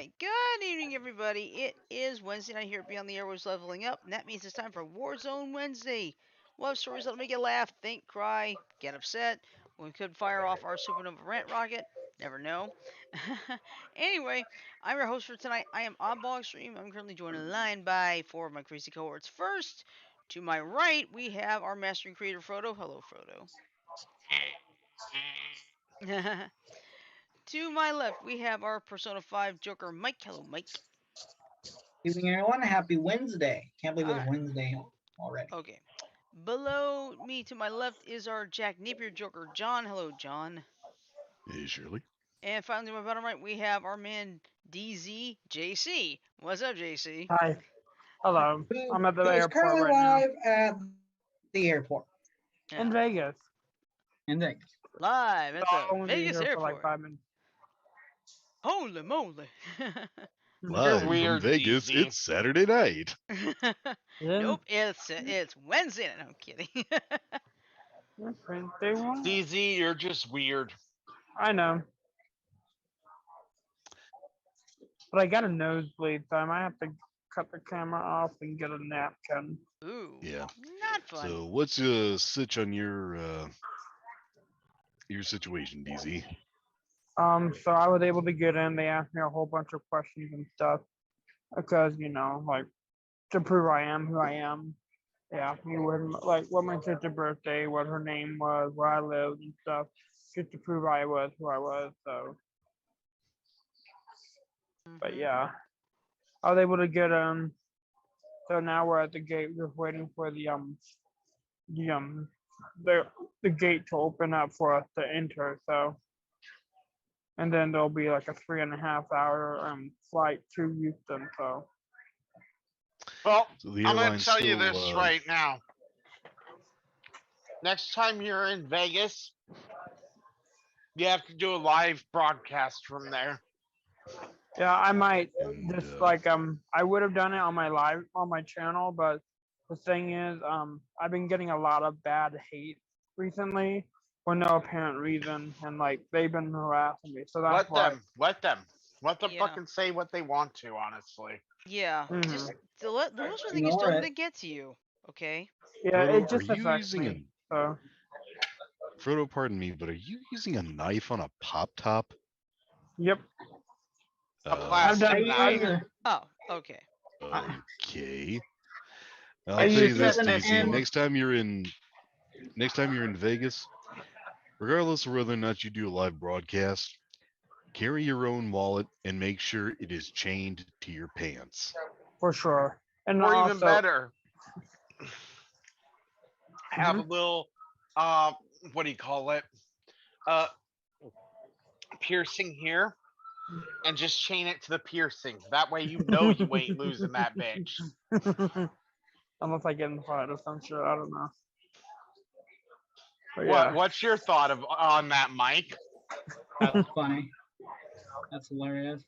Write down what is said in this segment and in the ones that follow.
right. Good evening, everybody. It is Wednesday night here at Beyond the Airwaves Leveling Up, and that means it's time for War Zone Wednesday. We'll have stories that'll make you laugh, think, cry, get upset. We could fire off our Supernova Rant Rocket. Never know. Anyway, I'm your host for tonight. I am Oddball Extreme. I'm currently joined in line by four of my crazy cohorts. First, to my right, we have our master and creator, Frodo. Hello, Frodo. To my left, we have our Persona 5 Joker, Mike. Hello, Mike. Evening, everyone. Happy Wednesday. Can't believe All it's right. Wednesday already. Okay. Below me to my left is our Jack Napier Joker, John. Hello, John. Hey, Shirley. And finally, to my bottom right, we have our man DZ JC. What's up, JC? Hi. Hello. I'm at the Who is airport currently right now. live at the airport Yeah. In Vegas. in Vegas. Live at So I'll the only be Vegas here for like airport. 5 minutes. Holy moly. Live weird, from Vegas, DZ. it's Saturday night. Nope, it's Wednesday night. No, I'm kidding. Wednesday one? DZ, you're just weird. I know. But I got a nosebleed, so I might have to cut the camera off and get a napkin. Ooh. Yeah. Not fun. So, what's the sitch on your situation, DZ? So I was able to get in. They asked me a whole bunch of questions and stuff. Because, like, to prove I am who I am. Yeah, you wouldn't like what my sister's birthday, what her name was, where I lived and stuff, just to prove I was who I was. So, but yeah, I was able to get in. So now we're at the gate, just waiting for the the gate to open up for us to enter. So, and then there'll be like a 3.5 hour flight to Houston. So. Well, So the I'm going airline's to tell you still, this right now. Next time you're in Vegas, you have to do a live broadcast from there. Yeah, I might And, just like I would have done it on my channel, but the thing is, I've been getting a lot of bad hate recently for no apparent reason, and like they've been harassing me. So that's why. Let them Yeah. fucking say what they want to, honestly. Yeah. Just those are the things Ignore don't it. let it get to you. Okay. Yeah, Frodo, it just are you affects using me. So Frodo, pardon me, but are you using a knife on a pop top? yep, A Uh, I've plastic done. knife. Oh, okay. okay. I I'll tell you used this, it DZ. in- Next time you're in Vegas, regardless of whether or not you do a live broadcast, carry your own wallet and make sure it is chained to your pants. for sure, and Or also, even better, have a little, what do you call it? Piercing here. And just chain it to the piercing. That way you know you ain't losing that bitch. unless I get in the fight or some shit, I don't know. But yeah. What's your thought on that, Mike? That's funny. That's hilarious.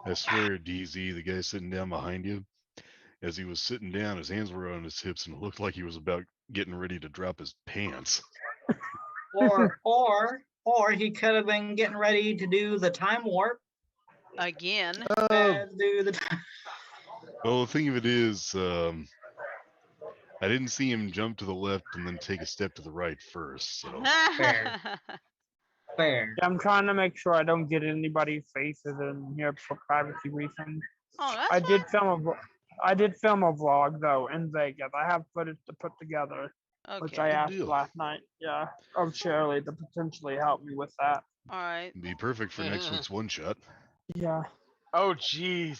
I swear, DZ, the guy sitting down behind you, as he was sitting down, his hands were on his hips and it looked like he was about getting ready to drop his pants. Or he could have been getting ready to do the time warp. Again. Do the time. Well, the thing of it is, I didn't see him jump to the left and then take a step to the right first. So Fair. Yeah, I'm trying to make sure I don't get anybody's faces in here for privacy reasons. Oh, that's I did fine. film a vlog though in Vegas. I have footage to put together, which I Okay. asked deal. last night. Yeah, of Shirley to potentially help me with that. All right. be perfect for next week's one shot. Yeah. Oh, jeez.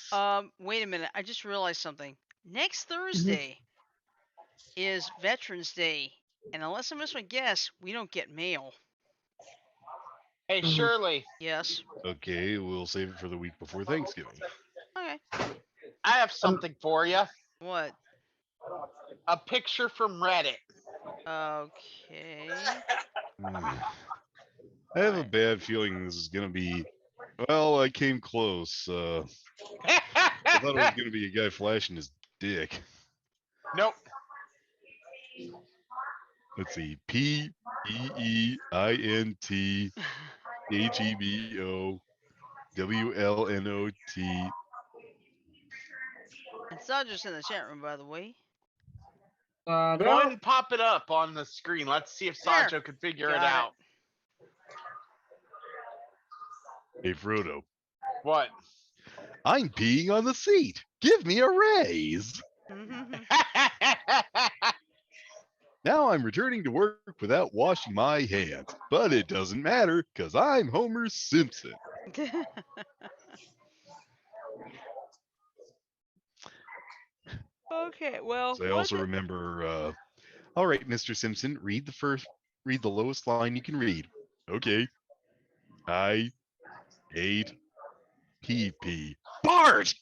Wait a minute. I just realized something. Next Thursday is Veterans Day, and unless I miss my guess, we don't get mail. Hey, Shirley, Yes. Okay, we'll save it for the week before Thanksgiving. Okay. I have something for you. What? A picture from Reddit. Okay. I have a bad feeling this is gonna be. Well, I came close. I thought it was gonna be a guy flashing his dick. Nope. Let's see, PEEINTHEBO. WLNOT. It's not just in the chat room, by the way. Go ahead and pop it up on the screen. Let's see if There. Sancho can figure it Got out. Hey, Frodo. What? I'm peeing on the seat. Give me a raise. Now I'm returning to work without washing my hands. But it doesn't matter because I'm Homer Simpson. Okay, well, So I also remember, all right, Mr. Simpson, read the lowest line you can read. Okay. I ate pee. Bart!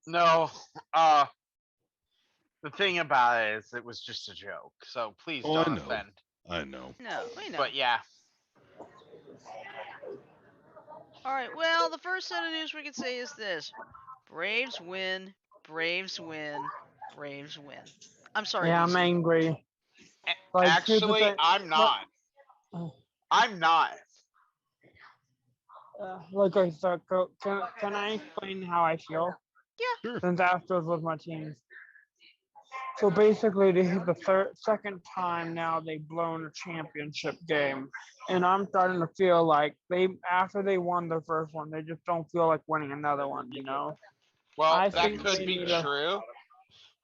No. The thing about it is, it was just a joke. So please Oh, I don't know. offend. I know. No, we know. But yeah. All right. Well, the first set of news we could say is this: Braves win. Braves win. Braves win. I'm sorry, Yeah, I'm DC. angry. Like, here's the Actually, thing. I'm not. I'm not. Like, okay, so can I explain how I feel? Yeah. Sure. Since Astros was my team. So basically, this is the second time now they've blown a championship game, and I'm starting to feel like after they won the first one, they just don't feel like winning another one. You know? Well, I that think could they be need a- true.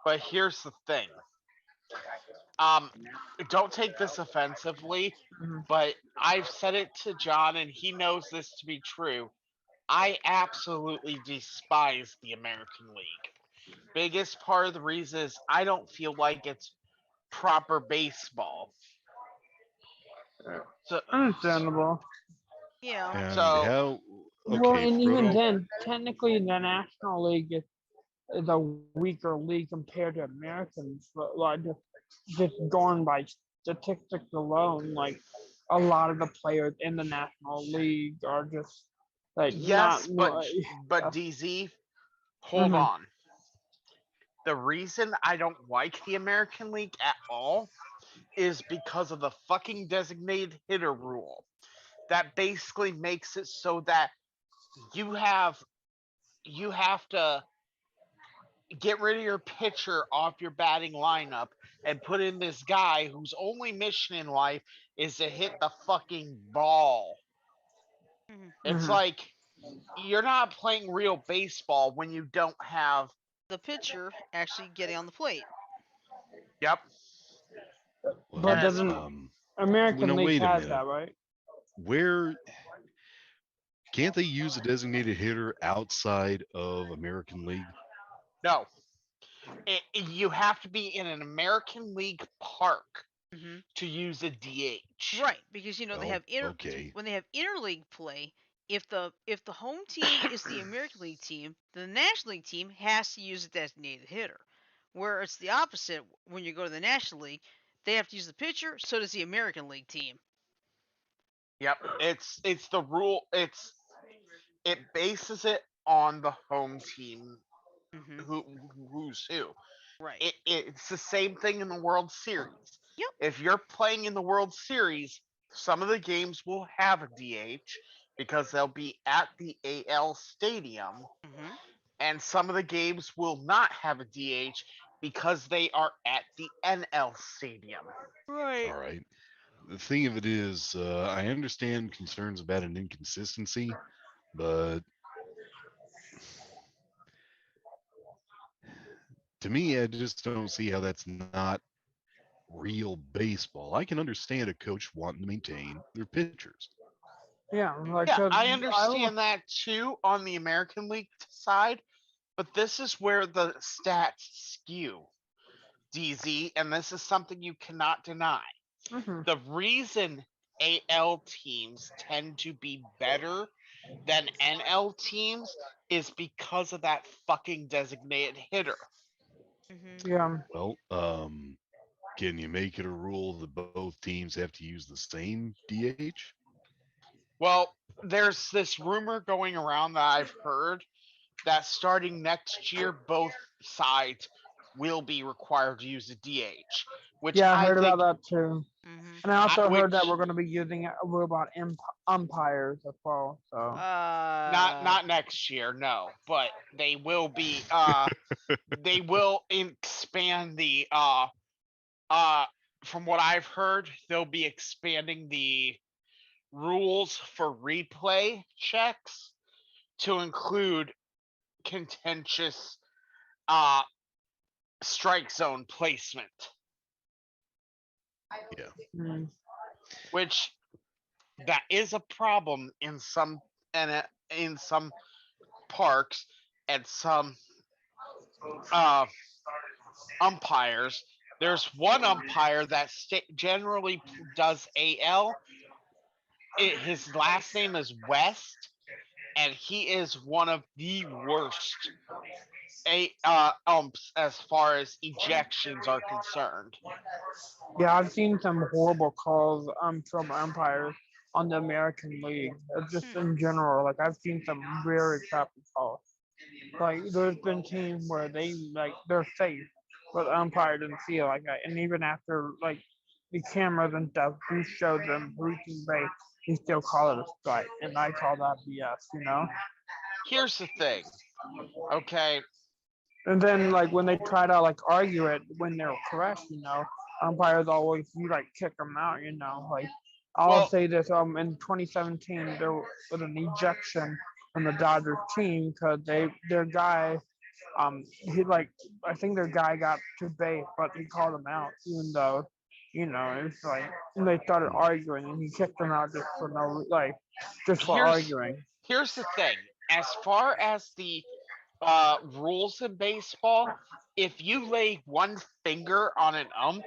But here's the thing. Don't take this offensively, Mhm. but I've said it to John, and he knows this to be true. I absolutely despise the American League. Biggest part of the reason is I don't feel like it's proper baseball. So, Understandable. Yeah. And So- how? Well, Okay, and even Frodo. then, technically, the National League is a weaker league compared to Americans. But like just going by statistics alone, like a lot of the players in the National League are just like yes, not. but DZ, hold Mhm. on. The reason I don't like the American League at all is because of the fucking designated hitter rule. That basically makes it so that you have to get rid of your pitcher off your batting lineup and put in this guy whose only mission in life is to hit the fucking ball. Mhm. It's Mhm. like you're not playing real baseball when you don't have. The pitcher actually getting on the plate. Yep. Well, But And doesn't American no, League wait a has minute. that, right? Where can't they use a designated hitter outside of American League? no, you have to be in an American League park Mm-hmm. to use a DH. Right, because they Oh, have okay. when they have interleague play. If the home team is the American League team, the National League team has to use a designated hitter. Where it's the opposite when you go to the National League, they have to use the pitcher. So does the American League team. Yep, it's the rule. It bases it on the home team Mm-hmm. who's who. Right. It's the same thing in the World Series. Yep. If you're playing in the World Series, some of the games will have a DH because they'll be at the AL stadium, Mm-hmm. and some of the games will not have a DH because they are at the NL stadium. Right. All right. The thing of it is, I understand concerns about an inconsistency, but to me, I just don't see how that's not real baseball. I can understand a coach wanting to maintain their pitchers. Yeah, like Yeah, 'cause I understand that too on the American League side, but this is where the stats skew, DZ, and this is something you cannot deny. Mhm. The reason AL teams tend to be better than NL teams is because of that fucking designated hitter. Mm-hmm. Yeah. Well, can you make it a rule that both teams have to use the same DH? Well, there's this rumor going around that I've heard that starting next year, both sides will be required to use a DH, which Yeah, I I heard think about that too. Mm-hmm. And I also heard that which we're going to be using robot umpires as well. So not next year, no, but they will be. They will expand the. From what I've heard, they'll be expanding the rules for replay checks to include contentious uh strike zone placement, Yeah. mm, which that is a problem and in some parks and some uh umpires. There's one umpire that generally does AL. His last name is West, and he is one of the worst umps as far as ejections are concerned. yeah, I've seen some horrible calls from umpires on the American League. Just Hmm. in general, like I've seen some very crappy calls. Like there's been teams where they're safe, but the umpire didn't see it like that. And even after like the cameras and stuff do show them reaching base, he still call it a strike, and I call that BS, you know. Here's the thing, okay? And then like when they try to like argue it when they're correct, you know, umpires always you like kick them out, you know. Like I'll Well, say this, in 2017 there was an ejection from the Dodgers team because their guy he like I think their guy got to base, but he called him out even though you know it's like and they started arguing and he kicked him out just for no like just for here's arguing. here's the thing. As far as the rules in baseball, if you lay one finger on an ump,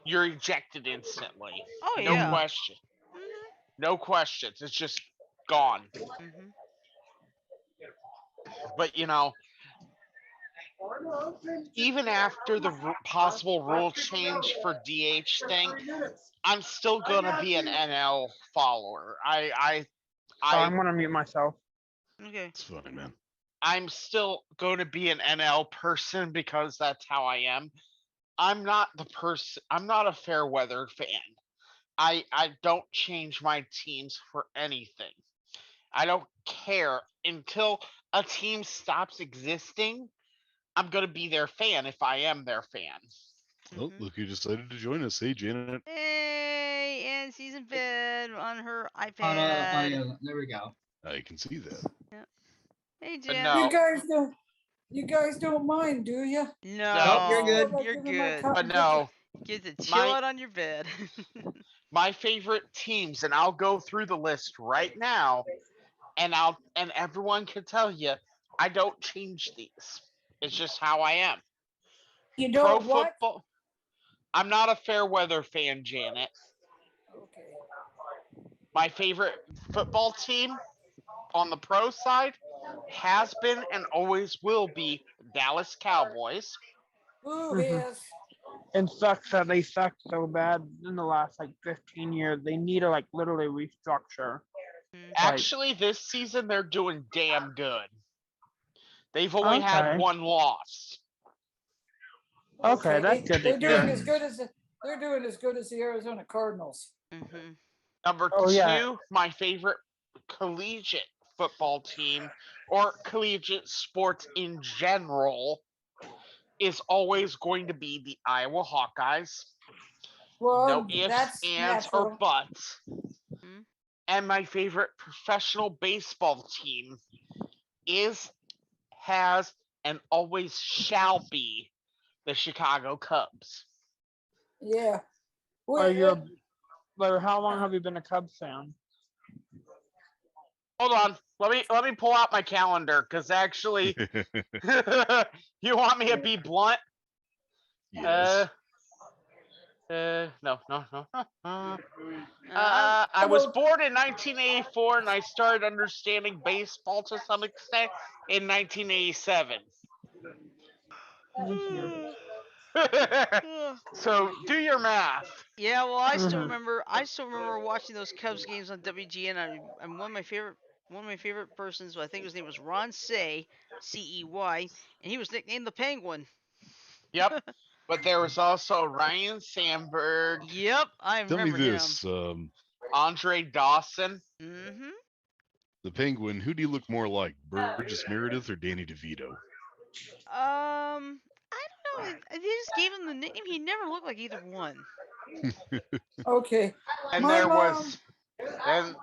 you're ejected instantly. Oh No yeah. Mhm. question. Mm-hmm. No questions. It's just gone. Mm-hmm. But even after the possible rule change for DH thing, I'm still gonna be an NL follower. I'm gonna mute myself. Okay. It's funny, man. I'm still going to be an NL person because that's how I am. I'm not the person. I'm not a fair weather fan. I don't change my teams for anything. I don't care until a team stops existing. I'm gonna be their fan if I am their fan. Oh, Mm-hmm. look who decided to join us. Hey, Janet. Hey, and she's in bed on her Oh iPad. yeah, there we go. I can see that. Yeah. Hey, But Jen. You no, guys don't, you guys don't mind, do you? no, Nope, you're No, good. you're good. but no. Get to chill My out on your bed. my favorite teams, and I'll go through the list right now, and everyone can tell you, I don't change these. It's just how I am. You Pro don't what? football. I'm not a fair weather fan, Janet. Okay. My favorite football team on the pro side has been and always will be Dallas Cowboys. Who Mhm. is? And sucks that they sucked so bad in the last like 15 years. They need to like literally restructure. Mm. Like, Actually, this season they're doing damn good. They've only had okay, one loss. okay, that's good to They're doing hear. as good as they're doing as good as the Arizona Cardinals. Mm-hmm. Number Oh yeah, two, my favorite collegiate football team or collegiate sports in general is always going to be the Iowa Hawkeyes. No Well, ifs, that's ands, or natural. buts. Mm-hmm. And my favorite professional baseball team is, has, and always shall be the Chicago Cubs. Yeah. are Well, you? Like, how long have you been a Cubs fan? Hold on, let me pull out my calendar because actually, you want me to be blunt? Yes. No, no, no. I I was born in 1984 and I started understanding baseball to some extent in 1987. So do your math. yeah, well, I still Mhm. remember. I still remember watching those Cubs games on WGN. And one of my favorite persons. I think his name was Ron Say, Cey, and he was nicknamed the Penguin. Yep. But there was also Ryan Sandberg, Yep, I Tell me remember him. this, Andre Dawson. Mm-hmm. the Penguin, who do you look more like, Burgess Meredith or Danny DeVito? I don't know. They just gave him the nickname. He never looked like either one. Okay. And My there mom. was then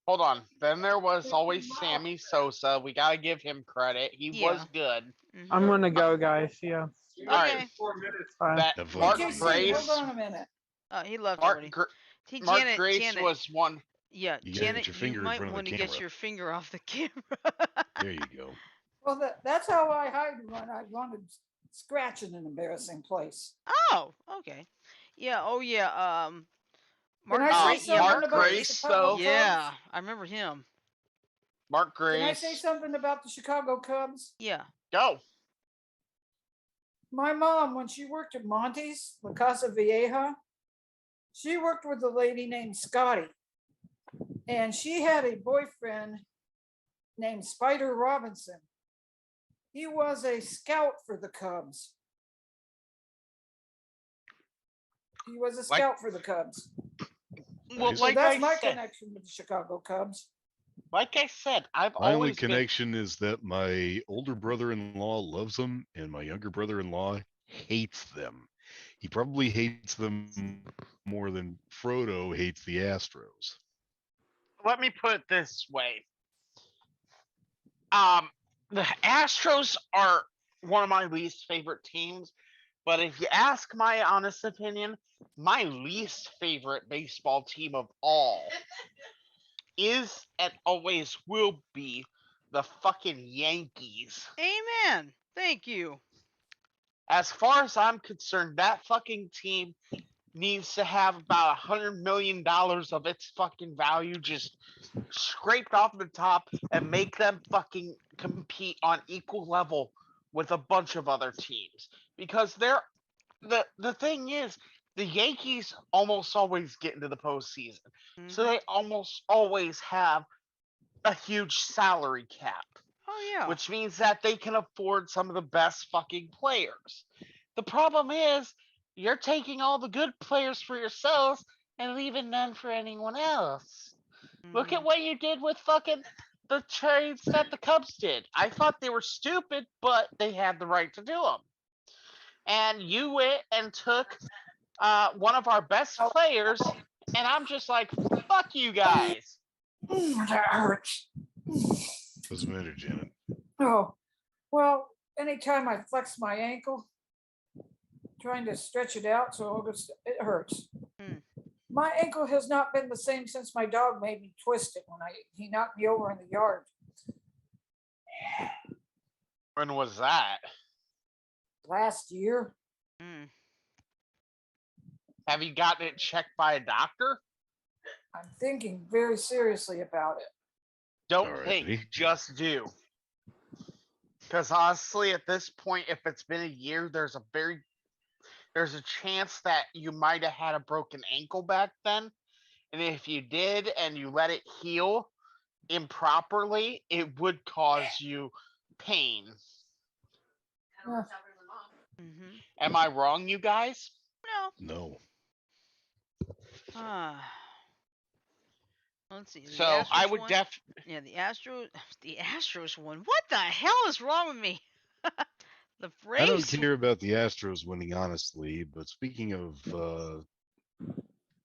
hold on. Then there was always Sammy Sosa. We gotta give him credit. He Yeah. was good. Mm-hmm. I'm gonna go, guys. Yeah. Okay. Bye. That Have fun, Mark BKC, Steve. hold Grace. on a minute. He left Mark already. Gr- Hey, Mark Janet. Grace Janet. was one. Yeah, You gotta Janet. get your You finger in might front of want the to get camera. your finger off the camera. There you go. Well, that's how I hide when I wanted to scratch in an embarrassing place. Oh, okay. Yeah. Oh, yeah. Can Mark I say Grace. Yeah, something Mark about the Grace. Chicago Cubs? Yeah, I remember him. Mark Can I say Grace. something about the Chicago Cubs? Yeah. Go. My mom, when she worked at Monty's, La Casa Vieja, she worked with a lady named Scotty. And she had a boyfriend named Spider Robinson. He was a scout for the Cubs. He was a Like- scout for the Cubs. Well, Nice. So like that's I my said, connection with the Chicago Cubs. I've My only always been. connection is that my older brother-in-law loves them, and my younger brother-in-law hates them. He probably hates them more than Frodo hates the Astros. Let me put it this way. The Astros are one of my least favorite teams, but if you ask my honest opinion, my least favorite baseball team of all is and always will be the fucking Yankees. Amen. Thank you. As far as I'm concerned, that fucking team needs to have about $100 million of its fucking value just scraped off the top and make them fucking compete on equal level with a bunch of other teams. Because the thing is, the Yankees almost always get into the postseason. So Mhm. they almost always have a huge salary cap, Oh yeah. which means that they can afford some of the best fucking players. The problem is, you're taking all the good players for yourselves and leaving none for anyone else. Look at Mhm. what you did with fucking the trades that the Cubs did. I thought they were stupid, but they had the right to do them. And you went and took one of our best players, and I'm just like, fuck you guys. That hurts. What's the matter, Janet? Oh, well, anytime I flex my ankle, trying to stretch it out so it hurts. Hmm. My ankle has not been the same since my dog made me twist it when he knocked me over in the yard. When was that? Last year. Mm. Have you gotten it checked by a doctor? I'm thinking very seriously about it. Don't Alrighty. think, just do. Because honestly, at this point, if it's been a year, there's a chance that you might have had a broken ankle back then. And if you did and you let it heal improperly, it would cause you pain. Mhm. Am I wrong, you guys? No. No. Ah. Let's see. The So Astros I would won. def Yeah, the Astros won. What the hell is wrong with me? The I don't Braves. care about the Astros winning, honestly, but speaking of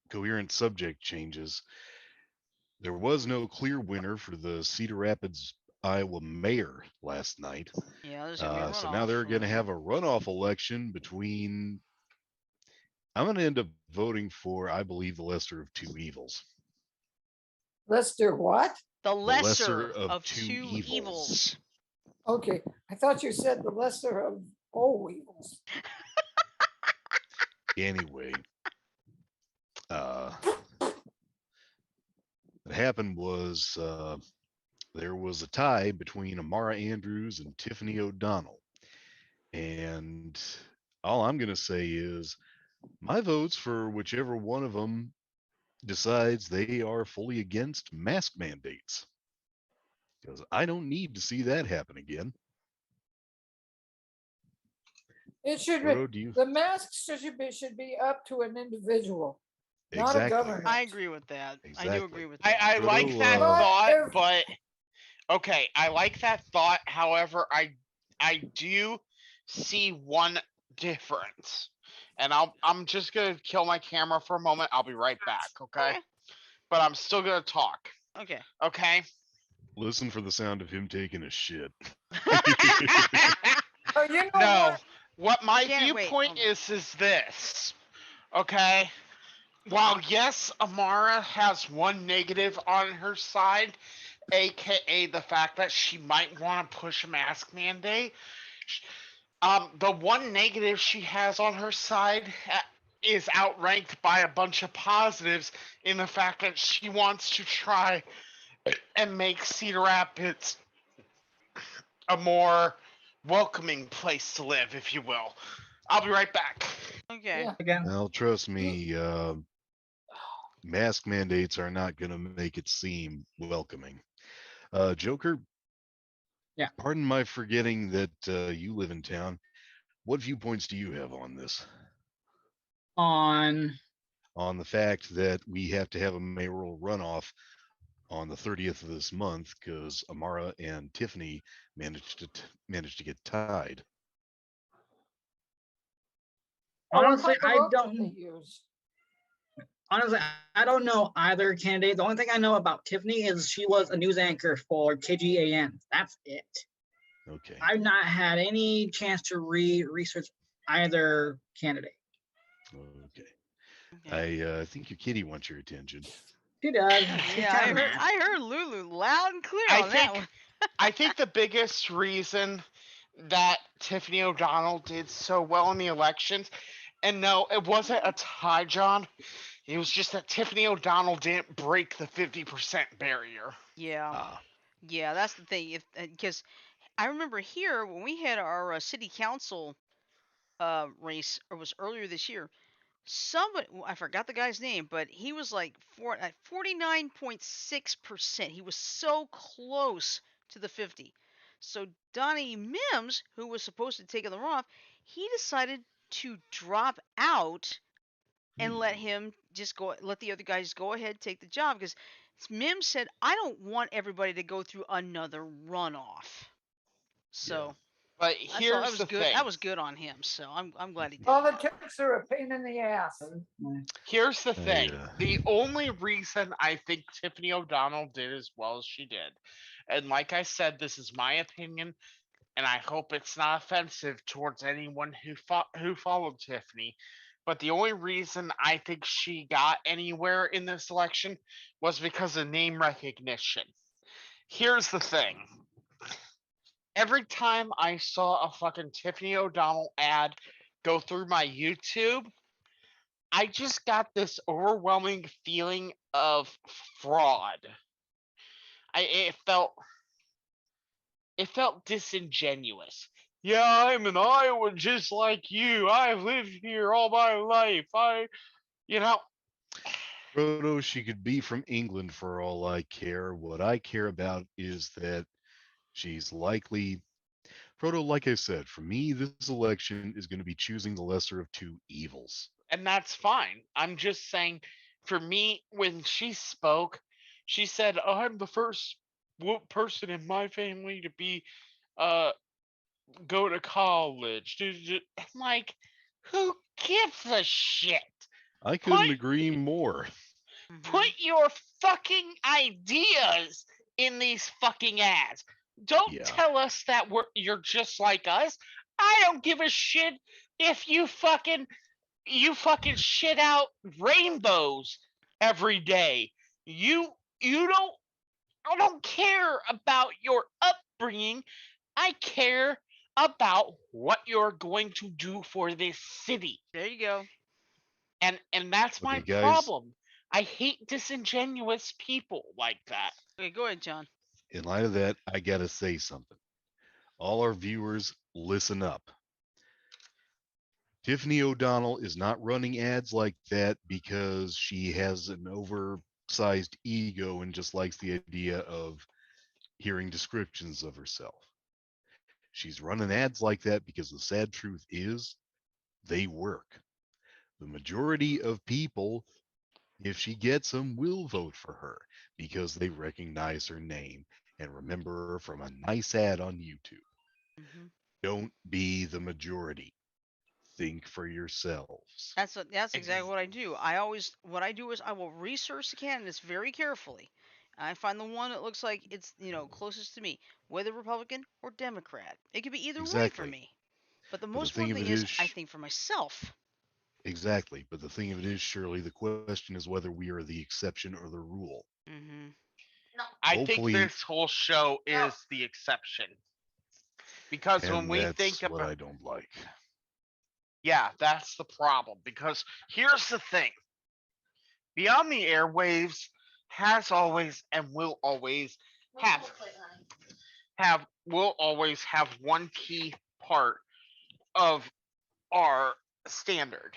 coherent subject changes, there was no clear winner for the Cedar Rapids, Iowa mayor last night. Yeah, there's gonna be a runoff. So now they're going to have a runoff election between. I'm going to end up voting for, I believe, the lesser of two evils. Lester, what? the lesser lesser of of two two evils. evils. Okay, I thought you said the lesser of all evils. Anyway, what happened was there was a tie between Amara Andrews and Tiffany O'Donnell. And all I'm going to say is my vote's for whichever one of them decides they are fully against mask mandates. Because I don't need to see that happen again. It should be Frodo, do you the masks should be up to an individual, not a exactly? government. I agree with that. I do agree Exactly. with I, that. I like that Frodo, But thought, if but okay, I like that thought. However, I do see one difference. And I'm just gonna kill my camera for a moment. I'll be right back, okay? Okay. But I'm still gonna talk. Okay. Okay? listen for the sound of him taking a shit. oh, you know No. what? What my Can't wait. viewpoint is this. Okay? While yes, Amara has one negative on her side, aka the fact that she might want to push a mask mandate. The one negative she has on her side is outranked by a bunch of positives in the fact that she wants to try and make Cedar Rapids a more welcoming place to live, if you will. I'll be right back. Okay. Yeah. Again, Well, trust You, me, mask mandates are not going to make it seem welcoming. Joker, Yeah. pardon my forgetting that you live in town. What viewpoints do you have on this? on On the fact that we have to have a mayoral runoff on the 30th of this month because Amara and Tiffany managed to get tied. what honestly, kind of I vote did don't. they use? Honestly, I don't know either candidate. The only thing I know about Tiffany is she was a news anchor for KGAN. That's it. Okay. I've not had any chance to research either candidate. Okay. Okay. I think your kitty wants your attention. She does. She's Yeah, kind of mad. I heard Lulu loud and clear I on that think one. I think the biggest reason that Tiffany O'Donnell did so well in the elections, and no, it wasn't a tie, John. It was just that Tiffany O'Donnell didn't break the 50% barrier. Yeah. Ah, Yeah, that's the thing. If because I remember here when we had our city council race, or it was earlier this year. Somebody, I forgot the guy's name, but he was like 49.6%. He was so close to the 50. So Donnie Mims, who was supposed to take the runoff, he decided to drop out and let him just go, let the other guys go ahead take the job because Mims said, "I don't want everybody to go through another runoff." yeah. So But I thought that here's was the good. thing. That was good on him. So I'm glad he did that. Politics are a pain in the ass. Here's the thing. I, The only reason I think Tiffany O'Donnell did as well as she did, and like I said, this is my opinion, and I hope it's not offensive towards anyone who followed Tiffany. But the only reason I think she got anywhere in this election was because of name recognition. Here's the thing. Every time I saw a fucking Tiffany O'Donnell ad go through my YouTube, I just got this overwhelming feeling of fraud. I it felt disingenuous. Yeah, I'm an Iowa just like you. I've lived here all my life. You know, Frodo, she could be from England for all I care. What I care about is that she's likely. Frodo, like I said, for me, this election is going to be choosing the lesser of two evils. and that's fine. I'm just saying, for me, when she spoke, she said, "I'm the first person in my family to be uh go to college." I'm like, who gives a shit? I Put couldn't agree more. put Hmm. your fucking ideas in these fucking ads. Don't Yeah. tell us that you're just like us. I don't give a shit if you fucking shit out rainbows every day. You don't I don't care about your upbringing. I care about what you're going to do for this city. There you go. And that's my Okay, guys, problem. I hate disingenuous people like that. Okay, go ahead, John. in light of that, I got to say something. All our viewers, listen up. Tiffany O'Donnell is not running ads like that because she has an oversized ego and just likes the idea of hearing descriptions of herself. She's running ads like that because the sad truth is they work. The majority of people, if she gets them, will vote for her because they recognize her name and remember her from a nice ad on YouTube. Hmm. Don't be the majority. Think for yourselves. That's exactly Ex- what I do. What I do is I will research the candidates very carefully. I find the one that looks like it's closest to me, whether Republican or Democrat. It could be either way for Exactly. me. But the But the most thing important of thing it is is, I think for myself. exactly. But the thing of it is, Shirley, the question is whether we are the exception or the rule. Hmm. I think Hopefully, this whole show is the exception because when and we that's think what about, I don't like. yeah, that's the problem. Because here's the thing: Beyond the Airwaves has always and will always have will always have one key part of our standard,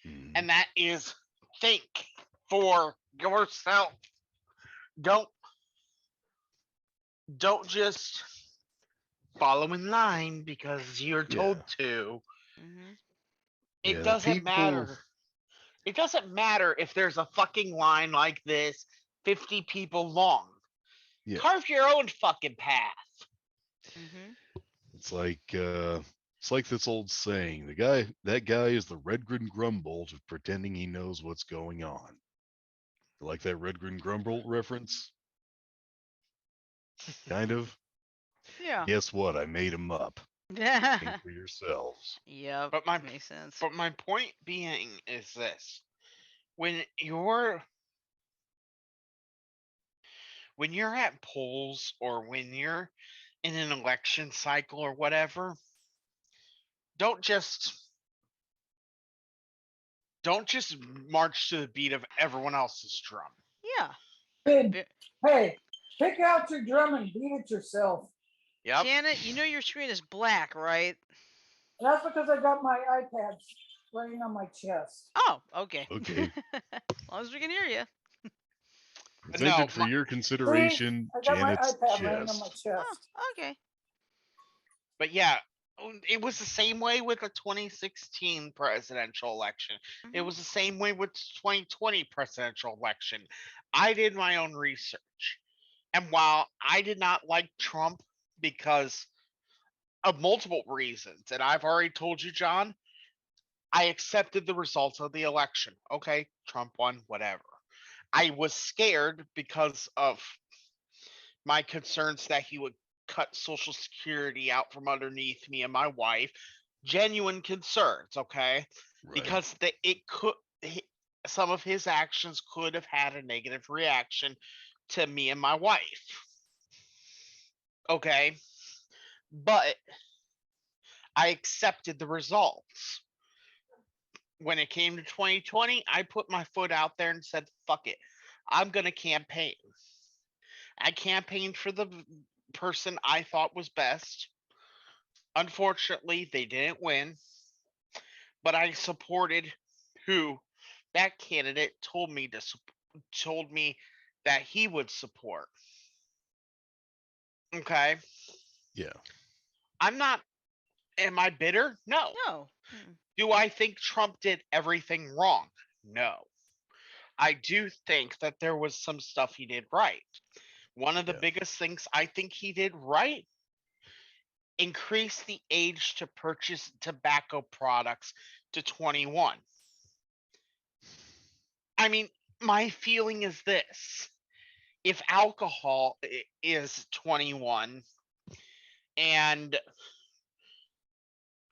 Mhm. and that is think for yourself. Don't don't just follow in line because you're told Yeah. to. Hmm. It Yeah. The doesn't people, matter. It doesn't matter if there's a fucking line like this, 50 people long. yeah. Carve your own fucking path. Hmm. It's like, it's like this old saying: that guy is the red grin grumble of pretending he knows what's going on. You like that red grin grumble reference? Kind of. Yeah. Guess what? I made him up. Think for yourselves. Yep. But my Makes sense. but my point being is this: when you're when you're at polls or when you're in an election cycle or whatever, don't just don't just march to the beat of everyone else's drum. Yeah. Hey, Ve- hey, pick out your drum and beat it yourself. Yep. Janet, you know your screen is black, right? And that's because I got my iPad laying on my chest. Oh, okay. Okay. As long as we can hear you. No, Presented for my, your See, consideration, I got my Janet's iPad laying on my chest. Oh, chest. okay. but yeah, it was the same way with the 2016 presidential election. It Hmm. was the same way with the 2020 presidential election. I did my own research. And while I did not like Trump because of multiple reasons, and I've already told you, John, I accepted the results of the election. Okay, Trump won, whatever. I was scared because of my concerns that he would cut Social Security out from underneath me and my wife. Genuine concerns, okay? Right. Because it could, some of his actions could have had a negative reaction to me and my wife. Okay, but I accepted the results. When it came to 2020, I put my foot out there and said, fuck it. I'm going to campaign. I campaigned for the person I thought was best. Unfortunately, they didn't win, but I supported who that candidate told me that he would support. Okay? Yeah. I'm not am I bitter? No. No. Mm. Do I think Trump did everything wrong? No. I do think that there was some stuff he did right. One of the Yeah. biggest things I think he did right, increase the age to purchase tobacco products to 21. I mean, my feeling is this: if alcohol is 21 and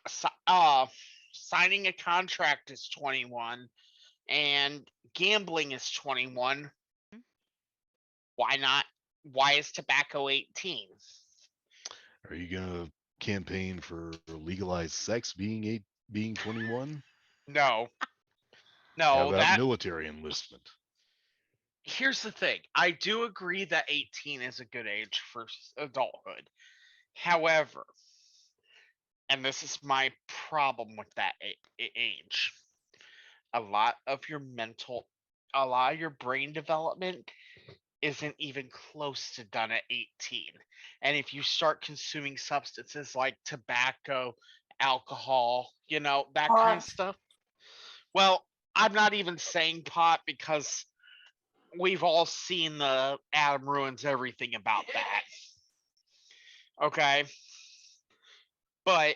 si- uh, signing a contract is 21 and gambling is 21, why not? Why is tobacco 18? Are you gonna campaign for legalized sex being 21? No, How no, about that military enlistment? here's the thing. I do agree that 18 is a good age for adulthood. However, and this is my problem with that age, a lot of your mental, a lot of your brain development isn't even close to done at 18. And if you start consuming substances like tobacco, alcohol, that kind of Pot. stuff, well, I'm not even saying pot because we've all seen the Adam ruins everything about that. Okay? But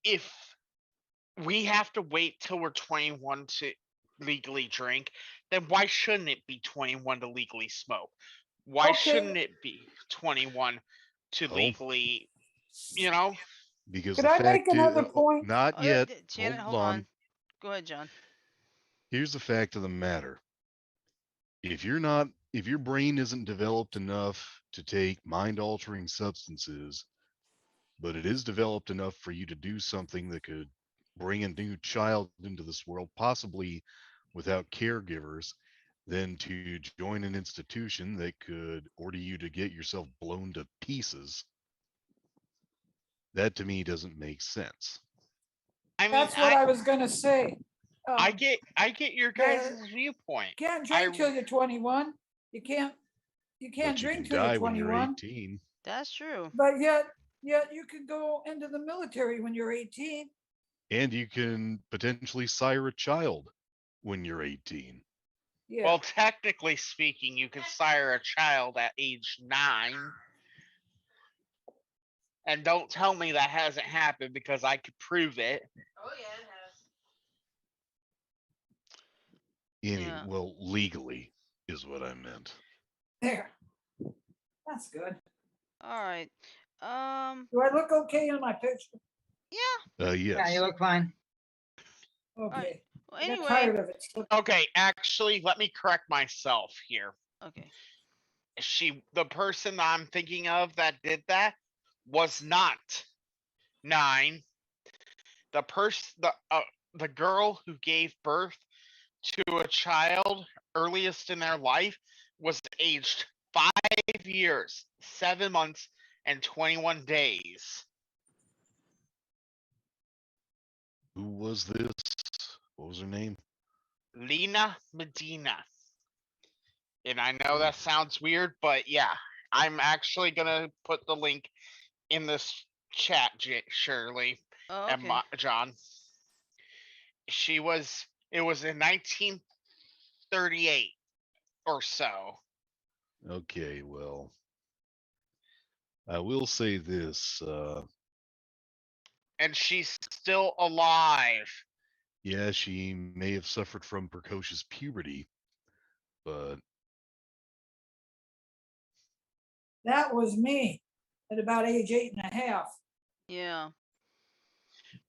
if we have to wait till we're 21 to legally drink, then why shouldn't it be 21 to legally smoke? Why shouldn't Okay, it be 21 to Oh, legally, you know? because could the I make fact is, another point? not yet. Janet, Hold hold on. on. Go ahead, John. Here's the fact of the matter. If your brain isn't developed enough to take mind altering substances, but it is developed enough for you to do something that could bring a new child into this world, possibly without caregivers, then to join an institution that could order you to get yourself blown to pieces, that to me doesn't make sense. I mean, That's what I was gonna say. I Um, get your guys' viewpoint. can't I drink till you're 21. You can't But you drink can till you're die when you're 21. 18, That's true. But yet you can go into the military when you're 18. and you can potentially sire a child when you're 18. Yeah. Well, technically speaking, you can sire a child at age 9. And don't tell me that hasn't happened because I could prove it. Yeah. Well, legally is what I meant. There. That's good. All right. Do I look okay on my picture? Yeah. Yeah, you Yes. look fine. All right. Okay. Well, I got anyway. tired of it. Okay, actually, let me correct myself here. Okay. The person I'm thinking of that did that was not 9. The girl who gave birth to a child earliest in their life was aged 5 years, 7 months, and 21 days. Who was this? What was her name? Lena Medina. And I know that sounds weird, but yeah, I'm actually gonna put the link in this chat, Shirley Oh, and okay. John. It was in 1938 or so. Okay, well, I will say this. And she's still alive. Yeah, she may have suffered from precocious puberty, but That was me at about age 8.5. Yeah.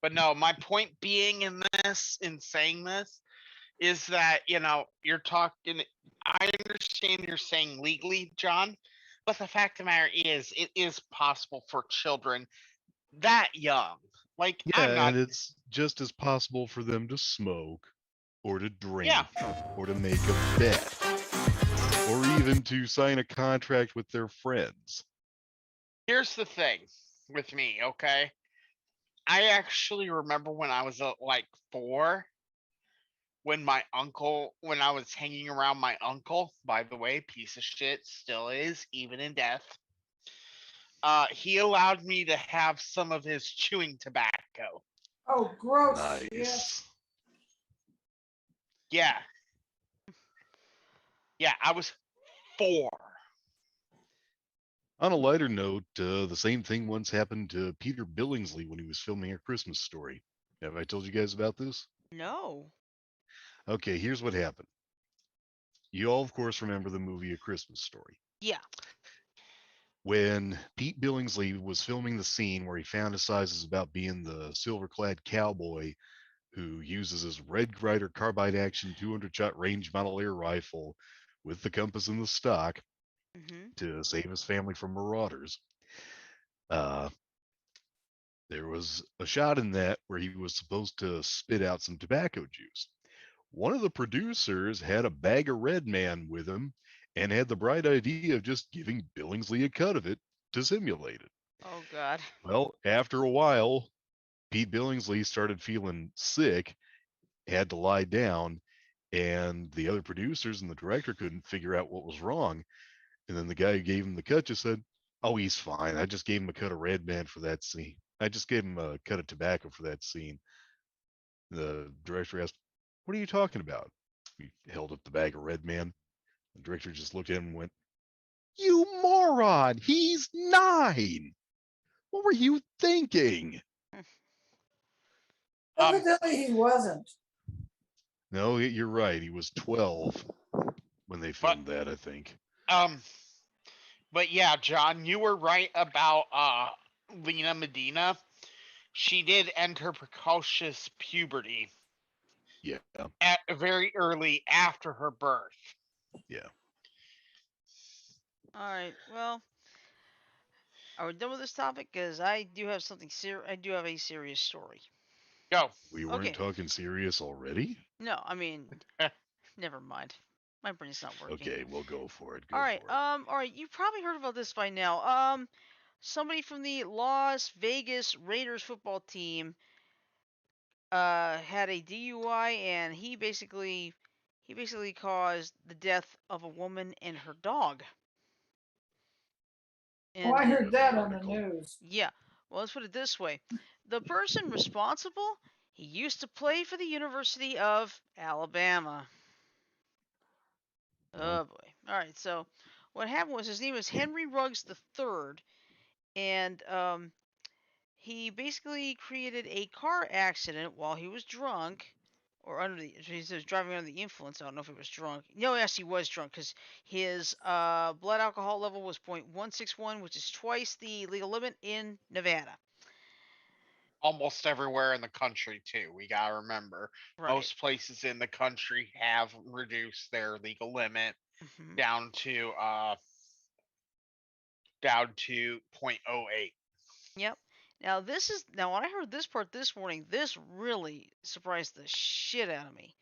But no, my point being in saying this, is that, you're talking, I understand you're saying legally, John, but the fact of the matter is, it is possible for children that young. Like, I'm yeah, not, and it's just as possible for them to smoke or to yeah. drink or to make a bet or even to sign a contract with their friends. Here's the thing with me, okay? I actually remember when I was like 4, when I was hanging around my uncle, by the way, piece of shit, still is, even in death. He allowed me to have some of his chewing tobacco. Oh, gross. Nice. Yes. Yeah. Yeah, I was 4. On a lighter note, the same thing once happened to Peter Billingsley when he was filming A Christmas Story. Have I told you guys about this? No. Okay, here's what happened. You all, of course, remember the movie A Christmas Story. Yeah. When Pete Billingsley was filming the scene where he fantasizes about being the silver-clad cowboy who uses his Red Ryder carbide action 200-shot range model air rifle with the compass in the stock Mhm. to save his family from marauders, uh, there was a shot in that where he was supposed to spit out some tobacco juice. One of the producers had a bag of Red Man with him and had the bright idea of just giving Billingsley a cut of it to simulate it. Oh God. Well, after a while, Pete Billingsley started feeling sick, had to lie down, And the other producers and the director couldn't figure out what was wrong. And then the guy who gave him the cut just said, "Oh, he's fine. I just gave him a cut of Red Man for that scene. I just gave him a cut of tobacco for that scene." The director asked, "What are you talking about?" He held up the bag of Red Man. The director just looked at him and went, "You moron! He's 9! What were you thinking?" Um, Evidently, he wasn't. No, you're right. He was 12 when they but filmed that, I think. um, but yeah, John, you were right about Lena Medina. She did enter precocious puberty Yeah, at very early after her birth. yeah. All right. Well, are we done with this topic? Because I do have something I do have a serious story. Go. We weren't Okay. talking serious already? No, I mean, never mind. My brain's not working. Okay, we'll go for it. All Go right. for it. All right. You probably heard about this by now. Somebody from the Las Vegas Raiders football team had a DUI, and he basically caused the death of a woman and her dog. Oh, I And heard Read the that on the article. news. yeah, well, let's put it this way: the person responsible, he used to play for the University of Alabama. Oh, Oh boy. All right. So what happened was his name was Henry Ruggs the Third, and he basically created a car accident while he was drunk, or under the. He was driving under the influence. I don't know if he was drunk. No, yes, he was drunk because his blood alcohol level was 0.161, which is twice the legal limit in Nevada. Almost everywhere in the country too. We gotta remember, Right. most places in the country have reduced their legal limit Hmm. down to uh down to 0.08. Yep. Now when I heard this part this morning, this really surprised the shit out of me.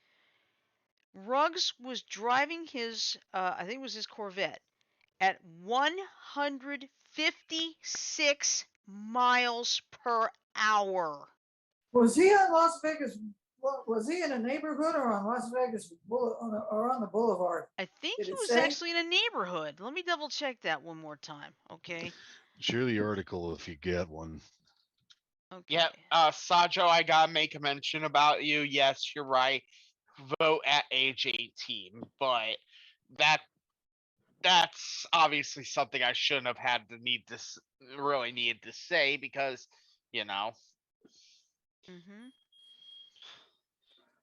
Ruggs was driving his, I think it was his Corvette, at 156 miles per hour. Was he on Las Vegas? Was he in a neighborhood or on Las Vegas or on the boulevard? I think Did he it was say? actually in a neighborhood. Let me double check that one more time. Okay. share the article if you get one. Okay. Yep, Sajo, I gotta make a mention about you. Yes, you're right. Vote at age 18, but that that's obviously something I shouldn't have had to really needed to say because you know. Mhm.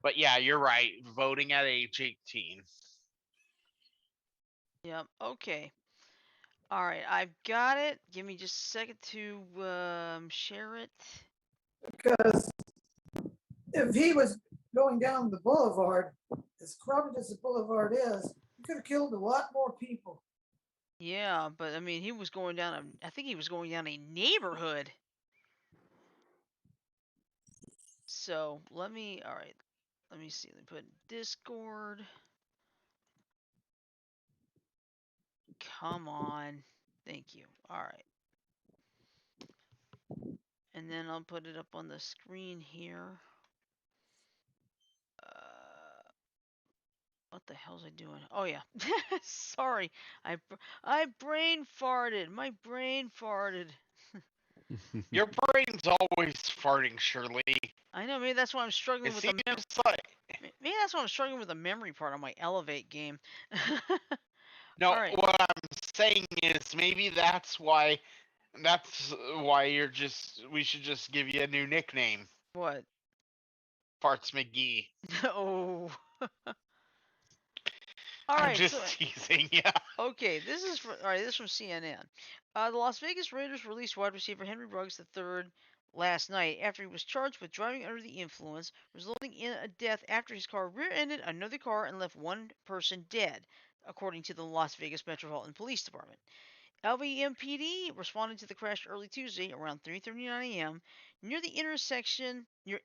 But yeah, you're right. Voting at age 18. Yep. Okay. All right. I've got it. Give me just a second to share it. Because if he was going down the boulevard, as crowded as the boulevard is, he could have killed a lot more people. Yeah, but I mean, he was going down I think he was going down a neighborhood. So all right, let me see. Let me put Discord. Come on. Thank you. All right. And then I'll put it up on the screen here. What the hell's I doing? Oh yeah. Sorry. I brain farted. My brain farted. Your brain's always farting, Shirley. I know. Maybe that's why I'm struggling It with seems like maybe that's why I'm struggling with the memory part on my Elevate game. no. All right. What I'm saying is maybe that's why you're just. We should just give you a new nickname, What? Farts McGee. Oh. All I'm right. So just teasing. Yeah. okay, all right. This is from CNN. The Las Vegas Raiders released wide receiver Henry Ruggs III last night after he was charged with driving under the influence, resulting in a death after his car rear-ended another car and left one person dead, according to the Las Vegas Metropolitan Police Department. LVMPD responded to the crash early Tuesday around 3:39 a.m. Near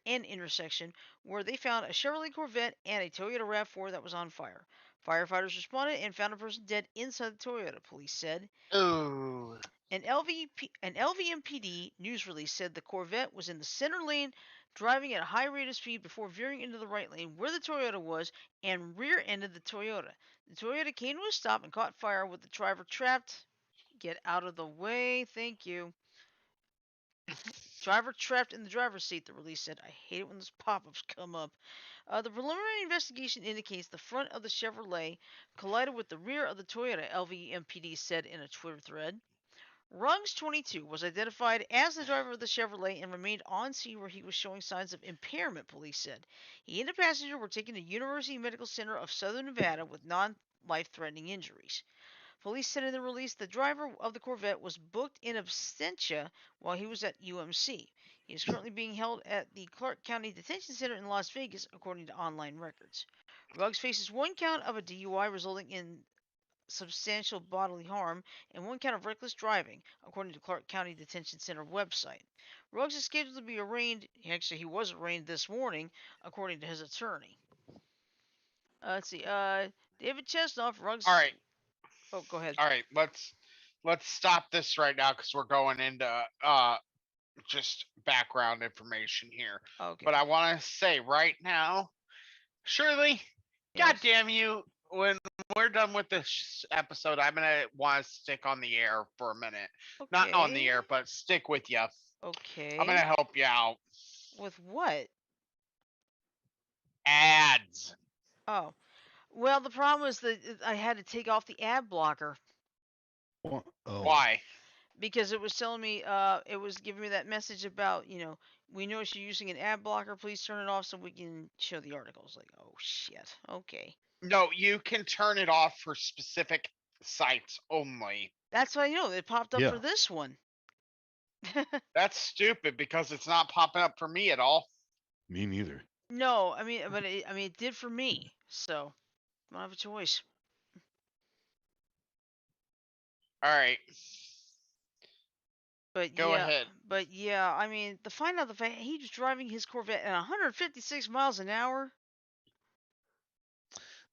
an intersection where they found a Chevrolet Corvette and a Toyota RAV4 that was on fire. Firefighters responded and found a person dead inside the Toyota, police said. Ooh. An LVMPD news release said the Corvette was in the center lane driving at a high rate of speed before veering into the right lane where the Toyota was and rear-ended the Toyota. The Toyota came to a stop and caught fire with the driver trapped. Get out of the way, thank you. Driver trapped in the driver's seat, the release said. I hate it when those pop-ups come up. The preliminary investigation indicates the front of the Chevrolet collided with the rear of the Toyota, LVMPD said in a Twitter thread. Ruggs, 22, was identified as the driver of the Chevrolet and remained on scene where he was showing signs of impairment, police said. He and a passenger were taken to University Medical Center of Southern Nevada with non-life-threatening injuries. Police said in the release the driver of the Corvette was booked in absentia while he was at UMC. He is currently being held at the Clark County Detention Center in Las Vegas, according to online records. Ruggs faces one count of a DUI resulting in substantial bodily harm and one count of reckless driving, according to Clark County Detention Center website. Ruggs is scheduled to be arraigned. Actually, he was arraigned this morning, according to his attorney. Let's see. David Chesnoff, Ruggs. All right, Oh, go ahead. all right. Let's stop this right now because we're going into just background information here. Okay. But I want to say right now, Shirley, Yes. God damn you! When we're done with this episode, I'm gonna want to stick on the air for a minute. Okay. Not on the air, but stick with you. Okay. I'm gonna help you out. With what? Ads. Oh. Well, the problem was that I had to take off the ad blocker Oh, Why? because it was telling me, it was giving me that message about, we notice you're using an ad blocker. Please turn it off so we can show the articles. Like, oh shit. Okay. No, you can turn it off for specific sites only. That's what I know. It popped up Yeah. for this one. That's stupid because it's not popping up for me at all. Me neither. No, I mean, but it did for me. So I don't have a choice. All right. But Go yeah, ahead. but yeah, I mean, to find out the fact he was driving his Corvette at 156 miles an hour.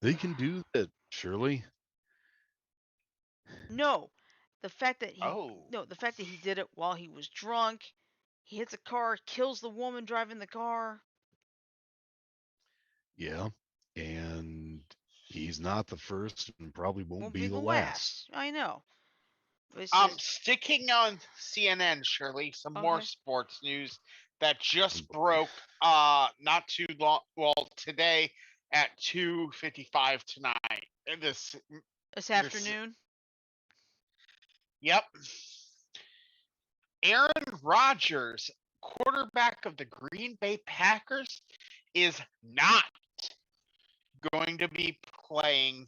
They can do that, Shirley. No, the fact that he Oh. no, the fact that he did it while he was drunk. He hits a car, kills the woman driving the car. Yeah. And he's not the first and probably won't Won't be be the the last. last. I know. But it's just Sticking on CNN, Shirley, some more okay. sports news that just broke not too long, well, today at 2:55 tonight. This afternoon. Yep. Aaron Rodgers, quarterback of the Green Bay Packers, is not going to be playing